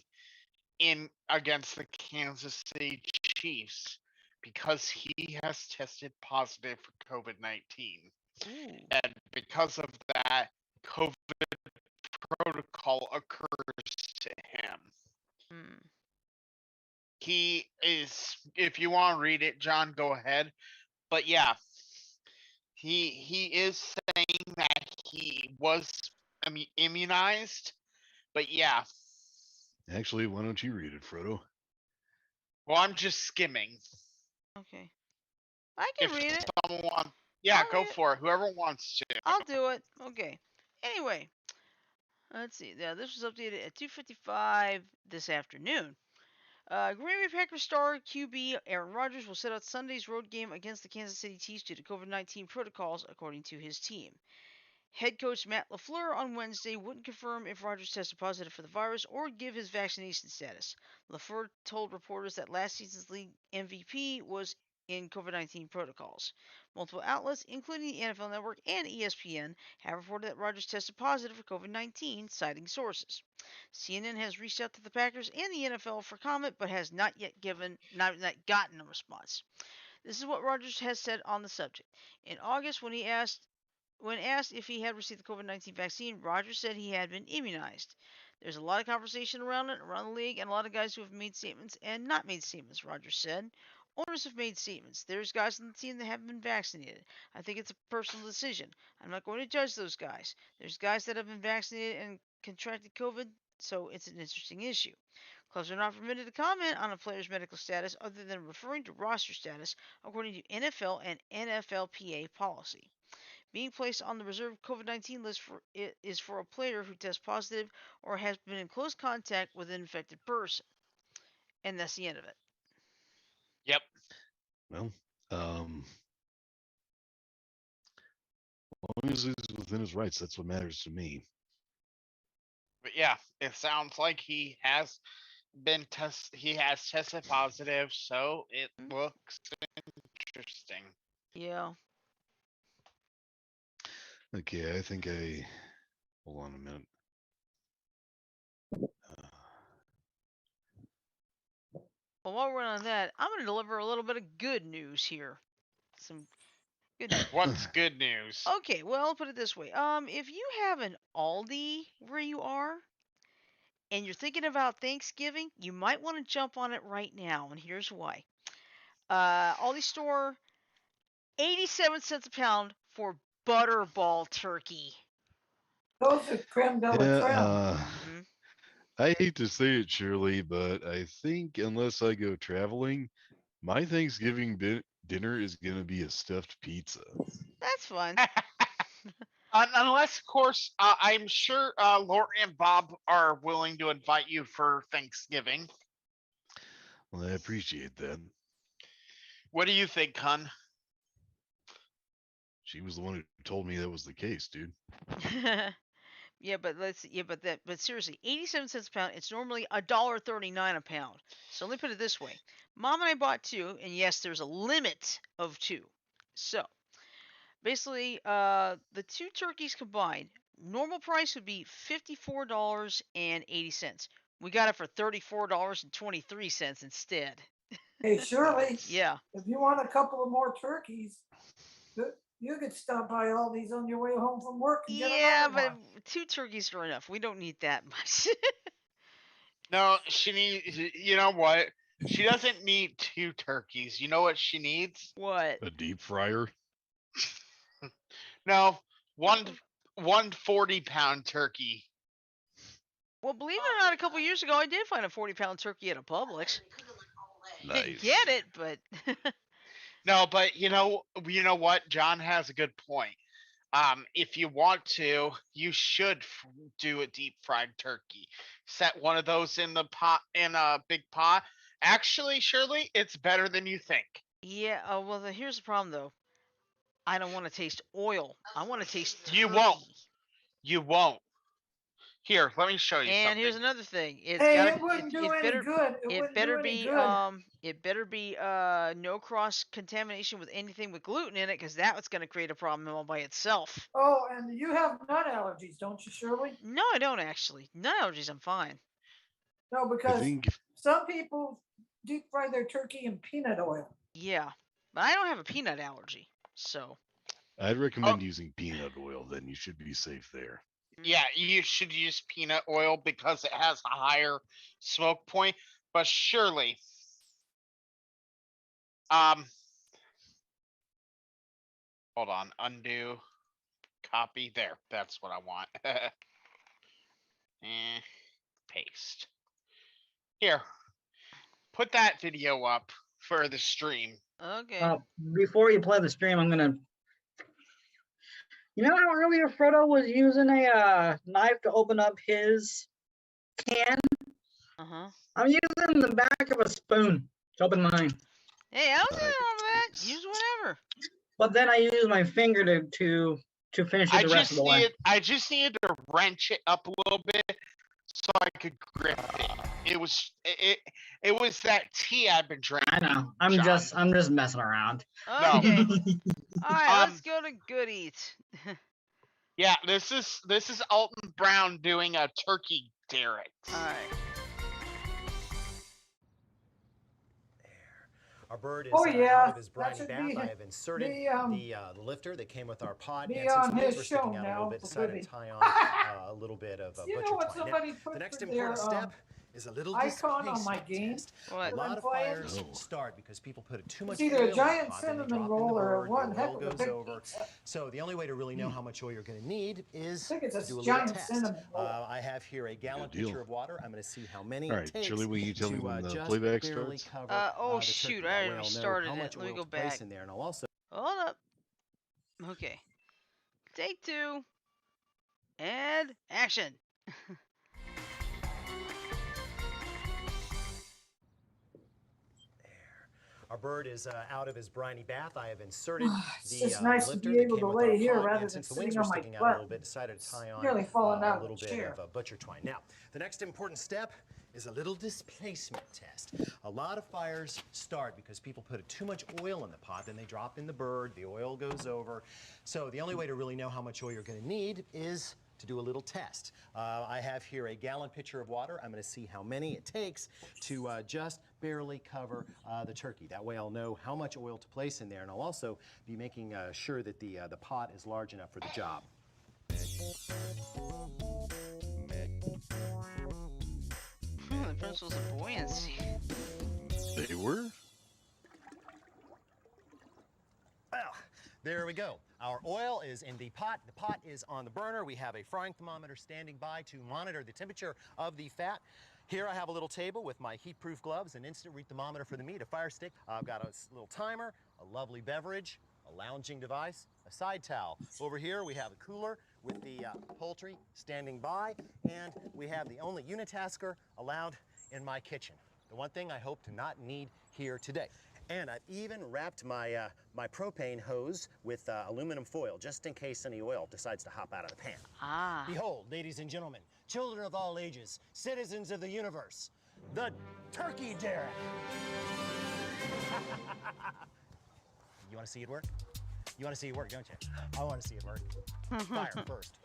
in against the Kansas City Chiefs because he has tested positive for COVID-19. Ooh. And because of that, COVID protocol occurs to him. Hmm. He is, if you want to read it, John, go ahead. But yeah, he is saying that he was immunized. But yeah. Actually, why don't you read it, Frodo? Well, I'm just skimming. Okay. I can If read it. someone wants, yeah, I'll go read it. for it. Whoever wants to. I'll do it. Okay. Anyway, let's see. Yeah, this was updated at 2:55 this afternoon. Green Bay Packers star QB Aaron Rodgers will sit out Sunday's road game against the Kansas City Chiefs due to COVID-19 protocols, according to his team. Head coach Matt LaFleur on Wednesday wouldn't confirm if Rodgers tested positive for the virus or give his vaccination status. LaFleur told reporters that last season's league MVP was in COVID-19 protocols. Multiple outlets, including the NFL Network and ESPN, have reported that Rodgers tested positive for COVID-19, citing sources. CNN has reached out to the Packers and the NFL for comment, but has not yet gotten a response. This is what Rodgers has said on the subject. In August, when asked if he had received the COVID-19 vaccine, Rodgers said he had been immunized. There's a lot of conversation around it, around the league, and a lot of guys who have made statements and not made statements, Rodgers said. Owners have made statements. There's guys on the team that haven't been vaccinated. I think it's a personal decision. I'm not going to judge those guys. There's guys that have been vaccinated and contracted COVID, so it's an interesting issue. Clubs are not permitted to comment on a player's medical status other than referring to roster status, according to NFL and NFLPA policy. Being placed on the reserve COVID-19 list is for a player who tests positive or has been in close contact with an infected person. And that's the end of it. Yep. Well, as long as he's within his rights, that's what matters to me. But yeah, it sounds like he has tested positive, so it looks interesting. Yeah. Okay, I think I. Hold on a minute. Well, while we're on that, I'm going to deliver a little bit of good news here. Some good news. What's good news? Okay, well, I'll put it this way. If you have an Aldi where you are and you're thinking about Thanksgiving, you might want to jump on it right now, and here's why. Aldi store, 87 cents a pound for butterball turkey. Those are creme de la creme. Mhm. I hate to say it, Shirley, but I think unless I go traveling, my Thanksgiving dinner is going to be a stuffed pizza. That's fun. Unless, of course, I'm sure Laura and Bob are willing to invite you for Thanksgiving. Well, I appreciate that. What do you think, hun? She was the one who told me that was the case, dude. Yeah, but seriously, 87 cents a pound. It's normally $1.39 a pound. So let me put it this way: Mom and I bought two, and yes, there's a limit of two. So basically, the two turkeys combined, normal price would be $54.80. We got it for $34.23 instead. Hey, Shirley, Yeah. if you want a couple of more turkeys, you could stop by Aldi's on your way home from work and get Yeah, another but one. 2 turkeys are enough. We don't need that much. No, she needs. You know what? She doesn't need 2 turkeys. You know what she needs? What? A deep fryer? No, one 40-pound turkey. Well, believe it or not, a couple years ago, I did find a 40-pound turkey at a Publix. Didn't Nice. get it, but No, but you know what? John has a good point. If you want to, you should do a deep fried turkey. Set one of those in the pot in a big pot. Actually, Shirley, it's better than you think. yeah. Well, here's the problem though. I don't want to taste oil. I want to taste turkey. You won't. You won't. Here, let me show you And something. here's another thing. It's Hey, gotta. it wouldn't do any better. good. It It wouldn't better do any be. good. It better be. No cross contamination with anything with gluten in it, because that's gonna create a problem all by itself. Oh, and you have nut allergies, don't you, Shirley? No, I don't actually. Nut allergies, I'm fine. No, I because think some people deep fry their turkey in peanut oil. Yeah, but I don't have a peanut allergy, so. I'd recommend using peanut oil. Then you should be safe there. Yeah, you should use peanut oil because it has a higher smoke point. But surely, hold on, undo, copy. There, that's what I want. Paste. Here, put that video up for the stream. Okay. Before you play the stream, I'm gonna. You know how earlier Frodo was using a knife to open up his can? Uh-huh. I'm using the back of a spoon to open mine. Hey, I was in on that. Use whatever. But then I use my finger to finish it the rest of the way. I just needed to wrench it up a little bit so I could grip it. It was that tea I've been drinking. I know. I'm John. just messing around. Okay. All right, let's go to Good Eats. Yeah, this is Alton Brown doing a turkey derrick. All right. Our bird is Oh, out yeah, of his that briny should bath. be I have inserted the lifter that came with our pod. be And since on the wings his were sticking show out a now, little bit, for decided goody. to tie on a little bit of You butcher know what twine. Now, somebody put the next for important their step is a little icon on my displacement game? test. What? A lot of playing? fires Oh. start because people put too much It's either oil a in giant the pot, then they cinnamon drop it in roll the or bird, one the heck oil of a goes big over. pizza. So the only way to really know how much oil you're going to need is I think it's a do a little giant test. cinnamon roll. I have here a gallon deal. pitcher of water. I'm going to see how many All it right, takes Shirley, will you tell me to when the just playback barely starts? cover Oh the shoot, turkey. I That way already I'll know started how it. much Let me oil go to place back. in there, and I'll also Hold up. Okay. Take two. And action. Our bird is out of his briny bath. I have inserted It's the just nice to lifter be that able came to with our lay here pot, rather and than since the wings sitting were on my sticking out a little butt. bit, decided to tie on Nearly falling out a of little the bit chair. of butcher twine. Now, the next important step is a little displacement test. A lot of fires start because people put too much oil in the pot, then they drop in the bird, the oil goes over. So the only way to really know how much oil you're going to need is to do a little test. I have here a gallon pitcher of water. I'm going to see how many it takes to just barely cover the turkey. That way I'll know how much oil to place in there, and I'll also be making sure that the pot is large enough for the job. The principles of buoyancy. They were? Well, there we go. Our oil is in the pot. The pot is on the burner. We have a frying thermometer standing by to monitor the temperature of the fat. Here I have a little table with my heat-proof gloves, an instant read thermometer for the meat, a fire stick. I've got a little timer, a lovely beverage, a lounging device, a side towel. Over here we have a cooler with the poultry standing by, and we have the only unitasker allowed in my kitchen. The one thing I hope to not need here today. And I've even wrapped my my propane hose with aluminum foil, just in case any oil decides to hop out of the pan. Ah. Behold, ladies and gentlemen, children of all ages, citizens of the universe, the turkey derrick. You want to see it work? You want to see it work, don't you? I want to see it work. Fire first.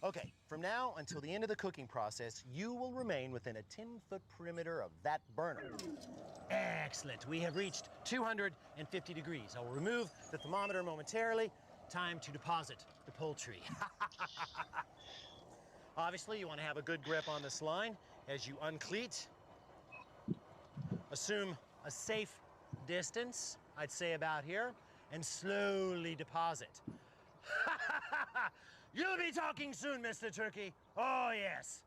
Okay, from now until the end of the cooking process, you will remain within a 10-foot perimeter of that burner. Excellent. We have reached 250 degrees. I will remove the thermometer momentarily. Time to deposit the poultry. Obviously, you want to have a good grip on this line as you uncleat. Assume a safe distance, I'd say about here, and slowly deposit. You'll be talking soon, Mr. Turkey. Oh, yes.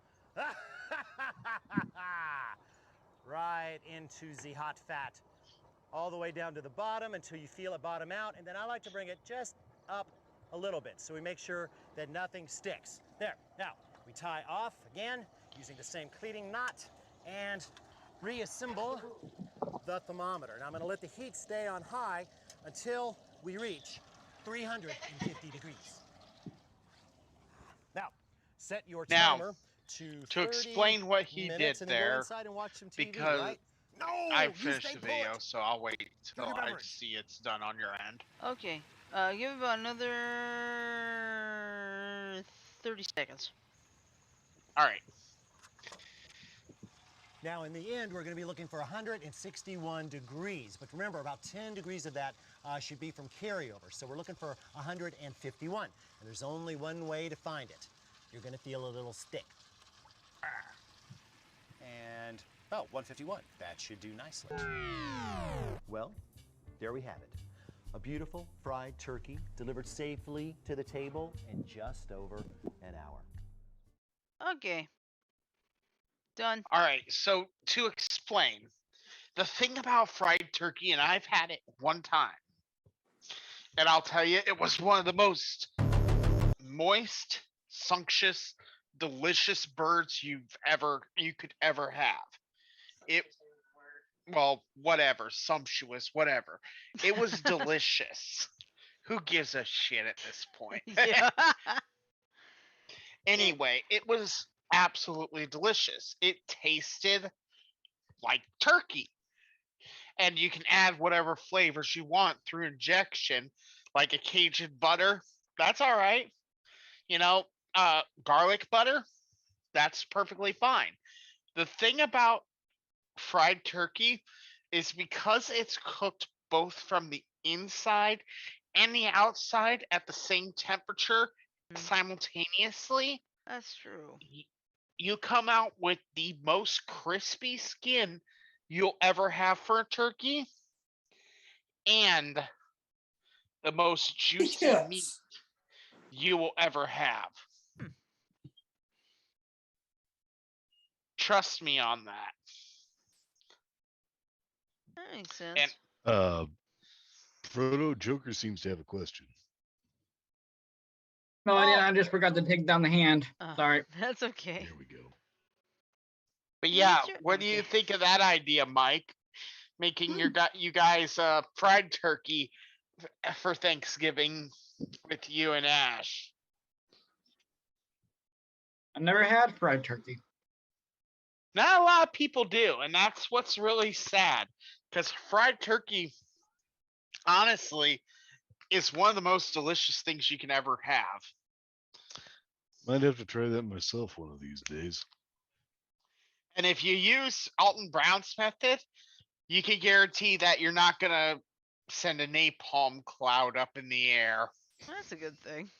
Right into the hot fat. All the way down to the bottom until you feel it bottom out, and then I like to bring it just up a little bit so we make sure that nothing sticks. There. Now, we tie off again using the same cleating knot and reassemble the thermometer. Now, I'm going to let the heat stay on high until we reach 350 degrees. Now, set your Now, timer to to 30 explain what he minutes did and then go there, inside and watch some TV, because right? No, I you finished stay the video, put. so I'll wait till Drink your I beverage. see it's done on your end. Okay. Give it about another 30 seconds. All right. Now, in the end, we're going to be looking for 161 degrees. But remember, about 10 degrees of that should be from carryover. So we're looking for 151. And there's only one way to find it. You're going to feel a little stick. And, oh, 151. That should do nicely. Well, there we have it. A beautiful fried turkey delivered safely to the table in just over an hour. Okay. Done. All right. So to explain, the thing about fried turkey, and I've had it one time, and I'll tell you, it was one of the most moist, sumptuous, delicious birds you could ever have. It, well, whatever, sumptuous, whatever. It was delicious. Who gives a shit at this point? Yeah. Anyway, it was absolutely delicious. It tasted like turkey. And you can add whatever flavors you want through injection, like a Cajun butter. That's all right. You know, garlic butter, that's perfectly fine. The thing about fried turkey is because it's cooked both from the inside and the outside at the same temperature simultaneously, That's true. you come out with the most crispy skin you'll ever have for a turkey. and the most juicy meat Chips. you will ever have. Hmm. Trust me on that. That makes And sense. Frodo Joker seems to have a question. No, I didn't. Oh. I just forgot to take down the hand. Sorry. That's okay. There we go. but You yeah, get your- what do you okay. think of that idea, Mike? Making you guys fried turkey for Thanksgiving with you and Ash. I never had fried turkey. Not a lot of people do, and that's what's really sad. Because fried turkey, honestly, is one of the most delicious things you can ever have. Might have to try that myself one of these days. And if you use Alton Brown's method, you can guarantee that you're not gonna send a napalm cloud up in the air. That's a good thing.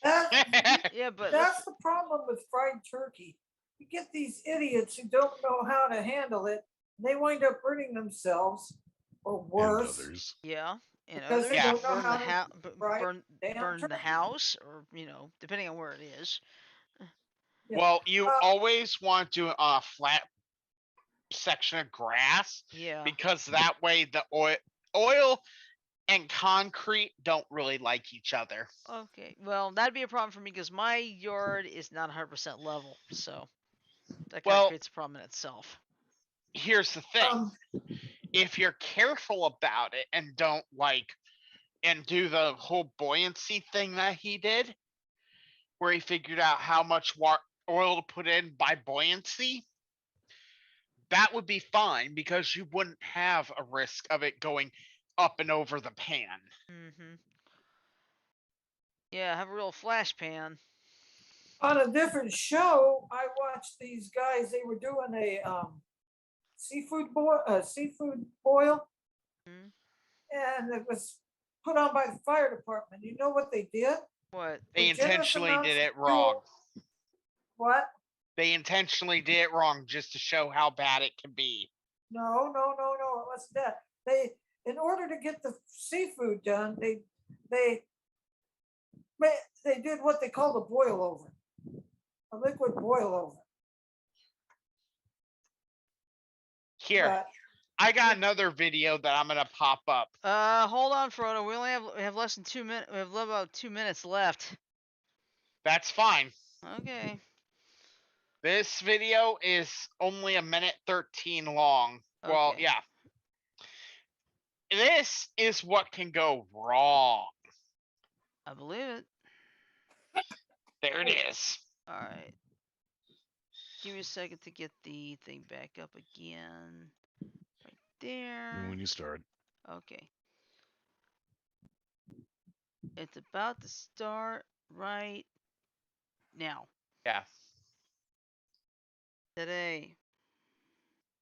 That's, Yeah, but that's the problem with fried turkey. You get these idiots who don't know how to handle it. And they wind up burning themselves, or And worse, others. yeah, and because others they Yeah. don't know burn the how to house, fry burn damn the turkey. house, or depending on where it is. Yeah. Well, you Uh, always want to a flat section of grass Yeah. because that way the oil and concrete don't really like each other. Okay. Well, that'd be a problem for me because my yard is not 100% level, so that kind of Well, creates a problem in itself. here's the thing. um, If you're careful about it and don't and do the whole buoyancy thing that he did, where he figured out how much oil to put in by buoyancy, that would be fine because you wouldn't have a risk of it going up and over the pan. Mm-hmm. Yeah, have a real flash pan. on a different show, I watched these guys. They were doing a seafood boil, Mhm. and it was put on by the fire department. You know what they did? What? They With generous intentionally amounts did of it wrong. fuel. What? They intentionally did it wrong just to show how bad it can be. No. It wasn't that. In order to get the seafood done, they did what they called a boil over, a liquid boil over. Here, But I got another video that I'm gonna pop up. Hold on, Frodo. We have less than 2 minutes. We have about 2 minutes left. That's fine. Okay. This video is only 1:13 long. Well, Okay. yeah. This is what can go wrong. I believe it. There it is. All right. Give me a second to get the thing back up again. Right there. When you start. Okay. It's about to start right now. Yeah. Today.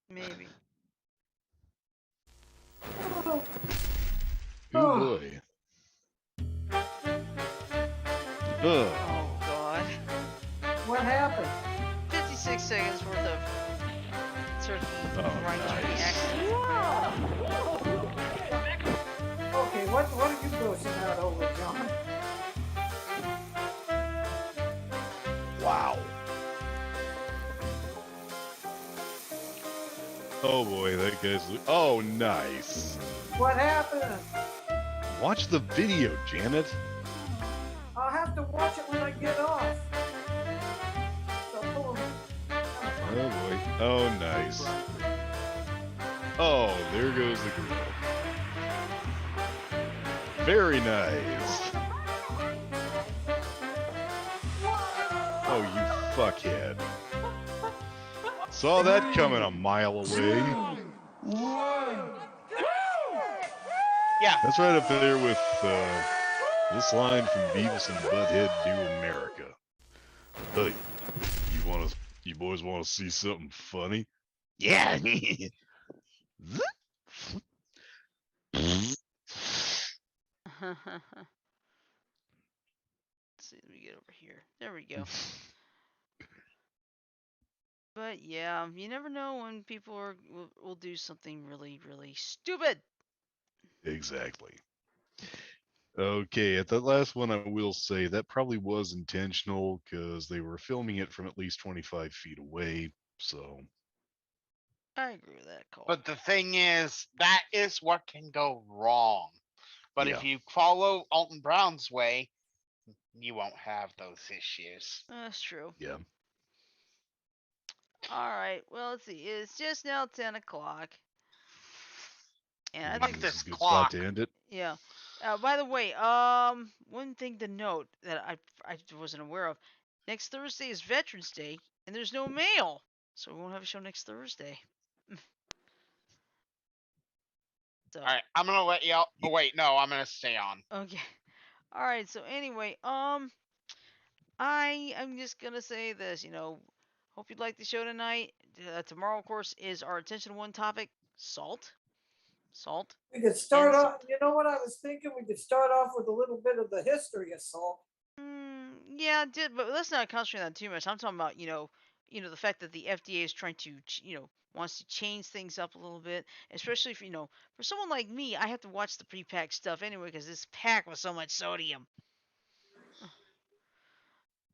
Maybe. Oh boy. Oh God. what happened? 56 seconds worth of turkey fried turkey nice. action. Okay, what are you grossing out over, John? Wow. Oh boy, that guy's. Oh, nice. What happened? Watch the video, Janet. I'll have to watch it when I get off. So, boom. Oh boy. Oh, nice. Oh, there goes the grill. Very nice. Oh, you fuckhead. Saw that coming a mile away. Yeah. That's right up there with this line from Beavis and Butthead Do America. Hey, you boys want to see something funny? Yeah. Let's see, let me get over here. There we go. But yeah, you never know when people will do something really, really stupid. Exactly. Okay, at that last one, I will say that probably was intentional because they were filming it from at least 25 feet away. So, I agree with that call. But the thing is, that is what can go wrong. But yeah. if you follow Alton Brown's way, you won't have those issues. That's true. Yeah. All right. Well, let's see. It's just now 10 o'clock. And I I think, think Fuck this is this a good spot clock. to end it. yeah. By the way, one thing to note that I wasn't aware of. Next Thursday is Veterans Day, and there's no mail. So we won't have a show next Thursday. So, All right, I'm gonna let you out. Oh wait, no, I'm gonna stay on. okay. All right. So anyway, I'm just gonna say this. Hope you like the show tonight. Tomorrow, of course, is our attention one topic: salt, salt, We could and start off, salt. you know what I was thinking? We could start off with a little bit of the history of salt. Yeah, but let's not concentrate on that too much. I'm talking about the fact that the FDA is trying to wants to change things up a little bit, especially if for someone like me, I have to watch the pre-packed stuff anyway because it's packed with so much sodium.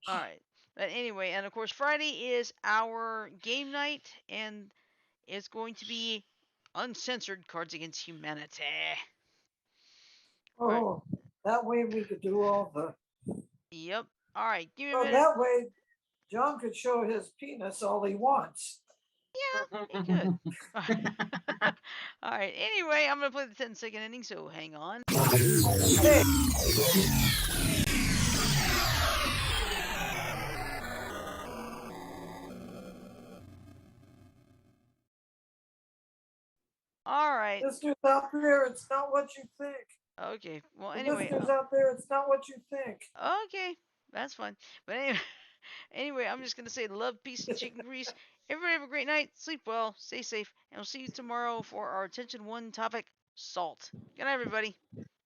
All right. But anyway, and of course, Friday is our game night, and it's going to be uncensored Cards Against Humanity. All right. Oh, that way we could do all the. Yep. All right. Give me a So minute. that way, John could show his penis all he wants. Yeah, he could. All right. Anyway, I'm gonna play the 10-second ending, so hang on. Hey, All right. listeners out there, it's not what you think. Okay. Well, The anyway. listeners out there, it's not what you think. Okay. That's fine. But anyway, anyway, I'm just gonna say love, peace, and chicken grease. Everybody have a great night. Sleep well. Stay safe, and we'll see you tomorrow for our attention one topic: salt. Good night, everybody.